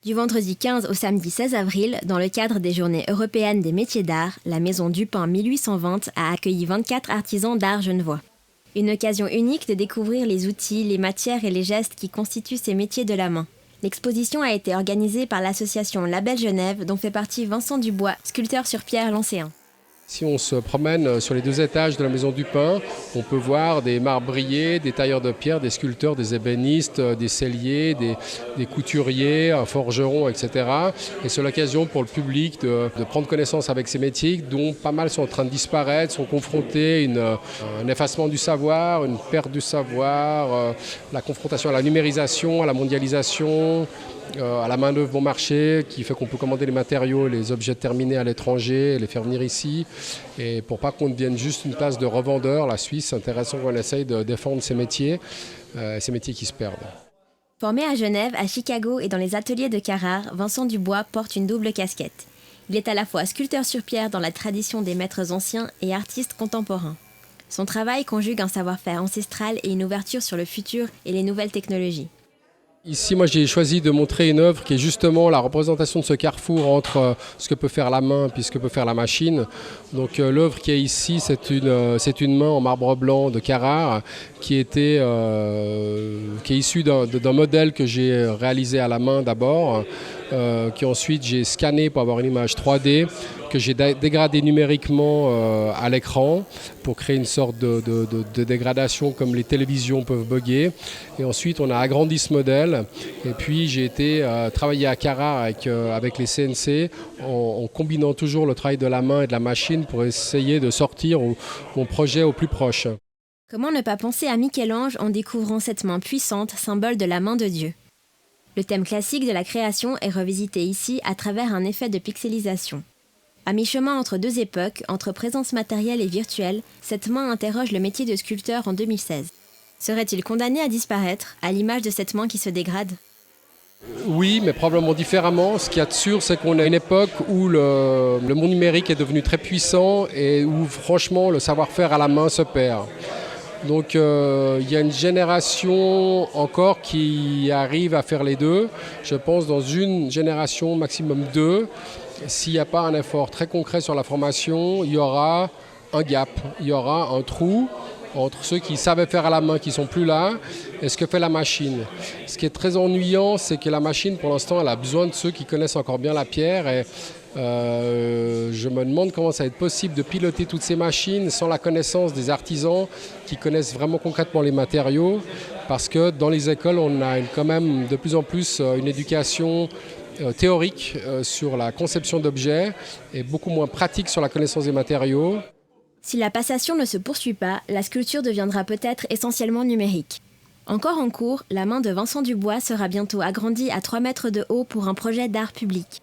Du vendredi 15 au samedi 16 avril, dans le cadre des Journées européennes des métiers d'art, la Maison Dupin 1820 a accueilli 24 artisans d'art genevois. Une occasion unique de découvrir les outils, les matières et les gestes qui constituent ces métiers de la main. L'exposition a été organisée par l'association Label Genève, dont fait partie Vincent Dubois, sculpteur sur pierre lancéen. Si on se promène sur les 2 étages de la Maison Dupin, on peut voir des marbriers, des tailleurs de pierre, des sculpteurs, des ébénistes, des selliers, des couturiers, un forgeron, etc. Et c'est l'occasion pour le public de prendre connaissance avec ces métiers dont pas mal sont en train de disparaître, sont confrontés à un effacement du savoir, une perte du savoir, la confrontation à la numérisation, à la mondialisation, à la main-d'œuvre bon marché, qui fait qu'on peut commander les matériaux, les objets terminés à l'étranger, et les faire venir ici. Et pour pas qu'on devienne juste une place de revendeur, la Suisse, c'est intéressant qu'on essaye de défendre ces métiers qui se perdent. Formé à Genève, à Chicago et dans les ateliers de Carrare, Vincent Dubois porte une double casquette. Il est à la fois sculpteur sur pierre dans la tradition des maîtres anciens et artiste contemporain. Son travail conjugue un savoir-faire ancestral et une ouverture sur le futur et les nouvelles technologies. Ici, moi, j'ai choisi de montrer une œuvre qui est justement la représentation de ce carrefour entre ce que peut faire la main et ce que peut faire la machine. Donc l'œuvre qui est ici, c'est une main en marbre blanc de Carrare qui est issue d'un modèle que j'ai réalisé à la main d'abord, qui ensuite j'ai scanné pour avoir une image 3D, que j'ai dégradé numériquement à l'écran pour créer une sorte de dégradation comme les télévisions peuvent bugger. Et ensuite, on a agrandi ce modèle. Et puis, j'ai été travailler à Carrare avec les CNC en combinant toujours le travail de la main et de la machine pour essayer de sortir mon projet au plus proche. Comment ne pas penser à Michel-Ange en découvrant cette main puissante, symbole de la main de Dieu? Le thème classique de la création est revisité ici à travers un effet de pixelisation. À mi-chemin entre 2 époques, entre présence matérielle et virtuelle, cette main interroge le métier de sculpteur en 2016. Serait-il condamné à disparaître, à l'image de cette main qui se dégrade? Oui, mais probablement différemment. Ce qu'il y a de sûr, c'est qu'on a une époque où le monde numérique est devenu très puissant et où franchement le savoir-faire à la main se perd. Donc il y a une génération encore qui arrive à faire les deux. Je pense dans une génération, maximum 2, s'il n'y a pas un effort très concret sur la formation, il y aura un gap, il y aura un trou entre ceux qui savaient faire à la main, qui ne sont plus là, et ce que fait la machine. Ce qui est très ennuyant, c'est que la machine, pour l'instant, elle a besoin de ceux qui connaissent encore bien la pierre. Et je me demande comment ça va être possible de piloter toutes ces machines sans la connaissance des artisans qui connaissent vraiment concrètement les matériaux, parce que dans les écoles, on a quand même de plus en plus une éducation théorique sur la conception d'objets et beaucoup moins pratique sur la connaissance des matériaux. Si la passation ne se poursuit pas, la sculpture deviendra peut-être essentiellement numérique. Encore en cours, la main de Vincent Dubois sera bientôt agrandie à 3 mètres de haut pour un projet d'art public.